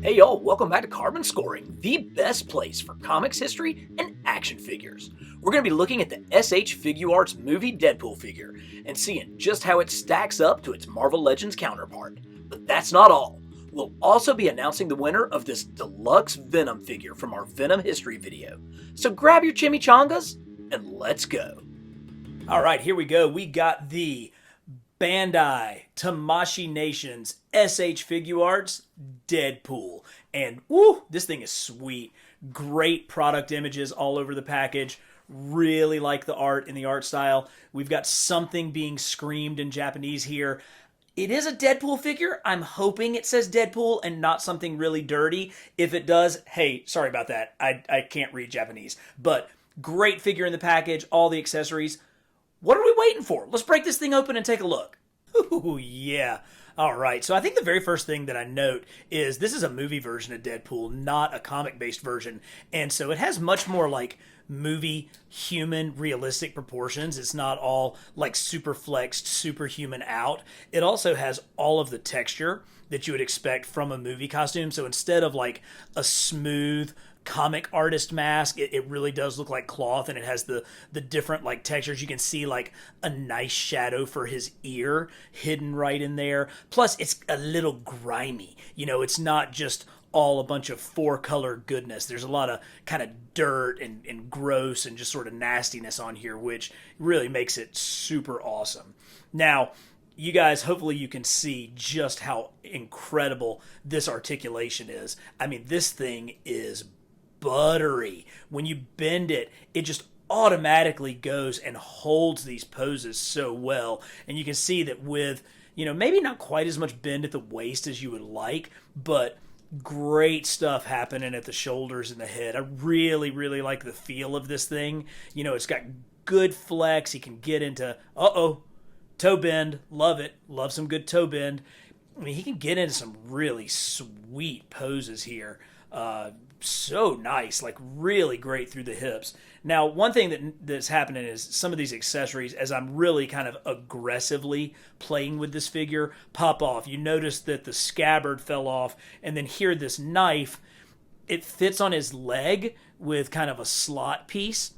Hey y'all, welcome back to Carbon Scoring, the best place for comics history and action figures. We're going to be looking at the s.h. Figuarts movie Deadpool figure and seeing just how it stacks up to its Marvel Legends counterpart. But that's not all. We'll also be announcing the winner of this deluxe Venom figure from our Venom history video. So grab your chimichangas and let's go. Alright, here we go. We got the Bandai Tamashii Nations s.h. Figuarts Deadpool. And woo, this thing is sweet. Great product images all over the package. Really like the art and the art style. We've got something being screamed in Japanese here. It is a Deadpool figure. I'm hoping it says Deadpool and not something really dirty. If it does, hey, sorry about that. I can't read Japanese. But great figure in the package, all the accessories. What are we waiting for? Let's break this thing open and take a look. Ooh, yeah. All right. So I think the very first thing that I note is this is a movie version of Deadpool, not a comic-based version. And so it has much more like movie human realistic proportions. It's not all like super flexed, superhuman out. It also has all of the texture that you would expect from a movie costume. So instead of like a smooth comic artist mask, it really does look like cloth, and it has the different like textures. You can see like a nice shadow for his ear hidden right in there. Plus it's a little grimy. You know, it's not just all a bunch of four-color goodness. There's a lot of kind of dirt and gross and just sort of nastiness on here, which really makes it super awesome. Now, you guys, hopefully you can see just how incredible this articulation is. I mean, this thing is buttery. When you bend it, it just automatically goes and holds these poses so well. And you can see that with, you know, maybe not quite as much bend at the waist as you would like, but great stuff happening at the shoulders and the head. I really, really like the feel of this thing. You know, it's got good flex. He can get into, toe bend. Love it. Love some good toe bend. I mean, he can get into some really sweet poses here. So nice, like really great through the hips. Now, one thing that's happening is some of these accessories, as I'm really kind of aggressively playing with this figure, pop off. You notice that the scabbard fell off, and then here this knife, it fits on his leg with kind of a slot piece,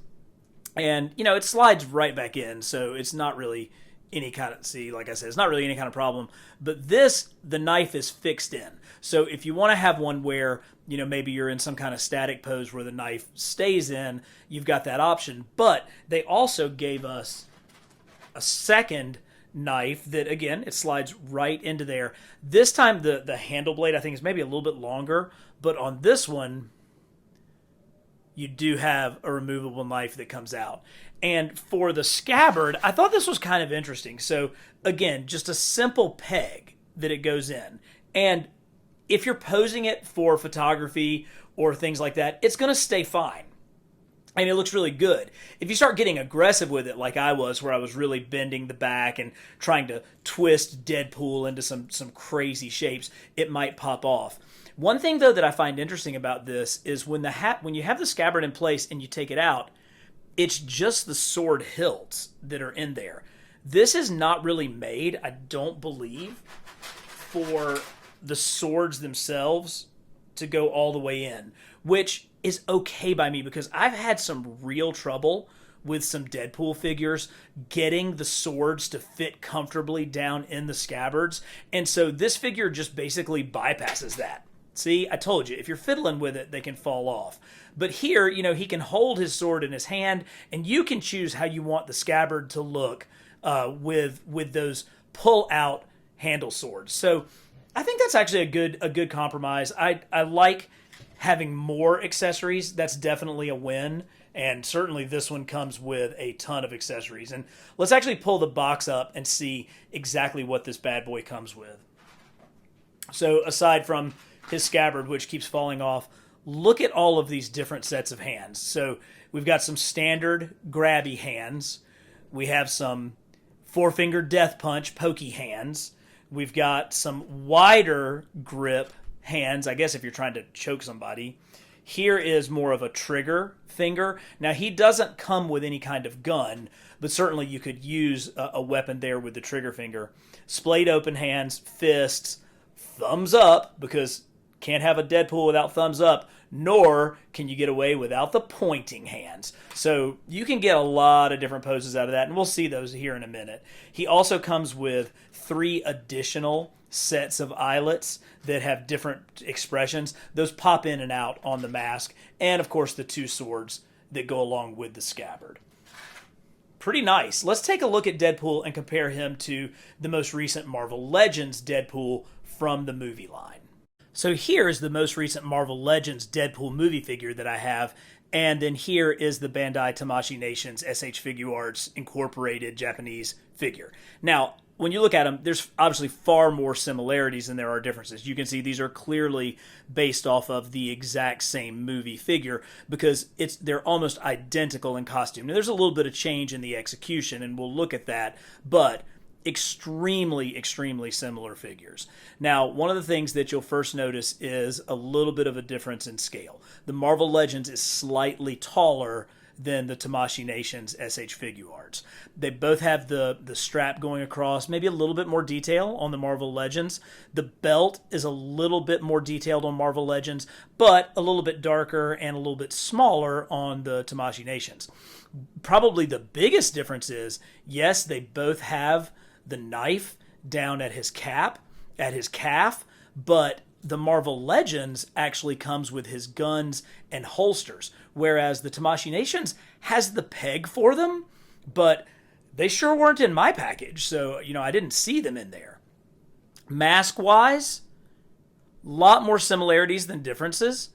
and you know, it slides right back in, so it's not really any kind of, see, like I said, it's not really any kind of problem. But this, the knife is fixed in. So if you want to have one where, you know, maybe you're in some kind of static pose where the knife stays in, you've got that option. But they also gave us a second knife that, again, it slides right into there. This time the handle blade, I think, is maybe a little bit longer. But on this one, you do have a removable knife that comes out. And for the scabbard, I thought this was kind of interesting. So again, just a simple peg that it goes in. And if you're posing it for photography or things like that, it's going to stay fine. And it looks really good. If you start getting aggressive with it like I was, where I was really bending the back and trying to twist Deadpool into some crazy shapes, it might pop off. One thing, though, that I find interesting about this is when you have the scabbard in place and you take it out, it's just the sword hilts that are in there. This is not really made, I don't believe, for the swords themselves to go all the way in, which is okay by me because I've had some real trouble with some Deadpool figures getting the swords to fit comfortably down in the scabbards. And so this figure just basically bypasses that. See, I told you, if you're fiddling with it, they can fall off. But here, you know, he can hold his sword in his hand, and you can choose how you want the scabbard to look with those pull-out handle swords. So I think that's actually a good compromise. I like having more accessories. That's definitely a win, and certainly this one comes with a ton of accessories. And let's actually pull the box up and see exactly what this bad boy comes with. So aside from his scabbard, which keeps falling off, look at all of these different sets of hands. So we've got some standard grabby hands. We have some four-finger death punch pokey hands. We've got some wider grip hands, I guess if you're trying to choke somebody. Here is more of a trigger finger. Now, he doesn't come with any kind of gun, but certainly you could use a weapon there with the trigger finger. Splayed open hands, fists, thumbs up, because Can't have a Deadpool without thumbs up, nor can you get away without the pointing hands. So you can get a lot of different poses out of that, and we'll see those here in a minute. He also comes with 3 additional sets of eyelets that have different expressions. Those pop in and out on the mask, and of course the 2 swords that go along with the scabbard. Pretty nice. Let's take a look at Deadpool and compare him to the most recent Marvel Legends Deadpool from the movie line. So here is the most recent Marvel Legends Deadpool movie figure that I have, and then here is the Bandai Tamashii Nations s.h. Figuarts Incorporated Japanese figure. Now, when you look at them, there's obviously far more similarities than there are differences. You can see these are clearly based off of the exact same movie figure because they're almost identical in costume. Now, there's a little bit of change in the execution, and we'll look at that, but extremely, extremely similar figures. Now, one of the things that you'll first notice is a little bit of a difference in scale. The Marvel Legends is slightly taller than the Tamashii Nations s.h. Figuarts. They both have the strap going across, maybe a little bit more detail on the Marvel Legends. The belt is a little bit more detailed on Marvel Legends, but a little bit darker and a little bit smaller on the Tamashii Nations. Probably the biggest difference is, yes, they both have the knife down at his calf, but the Marvel Legends actually comes with his guns and holsters, whereas the Tamashii Nations has the peg for them, but they sure weren't in my package, so, I didn't see them in there. Mask-wise, a lot more similarities than differences.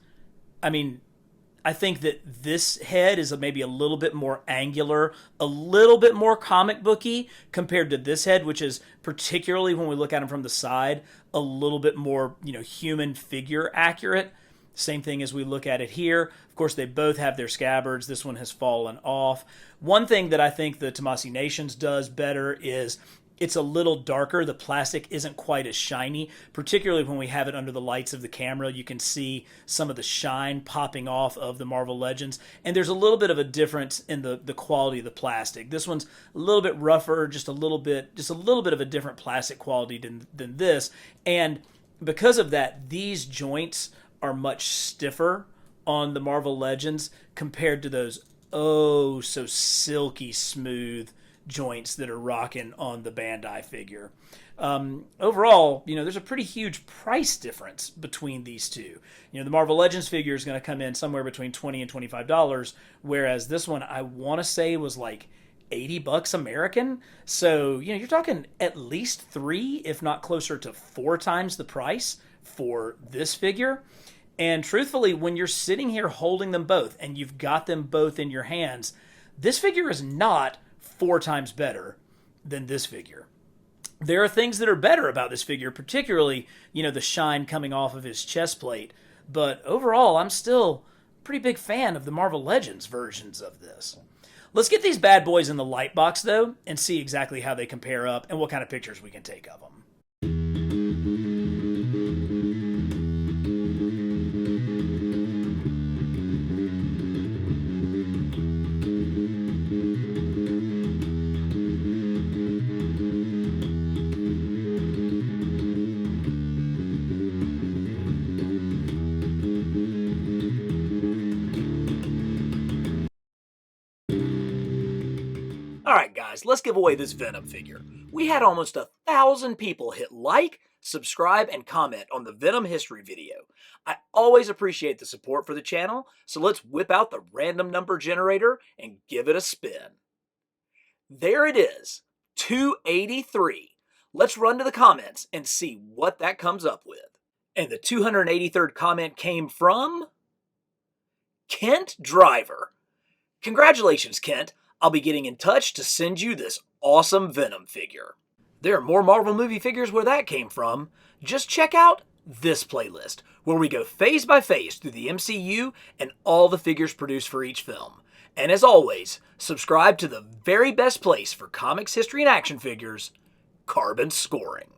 I think that this head is maybe a little bit more angular, a little bit more comic booky compared to this head, which is particularly when we look at him from the side, a little bit more, human figure accurate. Same thing as we look at it here. Of course, they both have their scabbards. This one has fallen off. One thing that I think the Tamashii Nations does better is it's a little darker. The plastic isn't quite as shiny, particularly when we have it under the lights of the camera. You can see some of the shine popping off of the Marvel Legends, and there's a little bit of a difference in the quality of the plastic. This one's a little bit rougher, just a little bit of a different plastic quality than this, and because of that, these joints are much stiffer on the Marvel Legends compared to those so silky smooth joints that are rocking on the Bandai figure. Overall, there's a pretty huge price difference between these two. The Marvel Legends figure is going to come in somewhere between $20 and $25, whereas this one I want to say was like $80 American. So, you're talking at least 3, if not closer to 4 times the price for this figure. And truthfully, when you're sitting here holding them both and you've got them both in your hands, this figure is not 4 times better than this figure. There are things that are better about this figure, particularly, the shine coming off of his chest plate. But overall, I'm still a pretty big fan of the Marvel Legends versions of this. Let's get these bad boys in the light box, though, and see exactly how they compare up and what kind of pictures we can take of them. Alright guys, let's give away this Venom figure. We had almost 1,000 people hit like, subscribe, and comment on the Venom history video. I always appreciate the support for the channel, so let's whip out the random number generator and give it a spin. There it is, 283. Let's run to the comments and see what that comes up with. And the 283rd comment came from Kent Driver. Congratulations, Kent. I'll be getting in touch to send you this awesome Venom figure. There are more Marvel movie figures where that came from. Just check out this playlist, where we go phase by phase through the MCU and all the figures produced for each film. And as always, subscribe to the very best place for comics, history, and action figures, Carbon Scoring.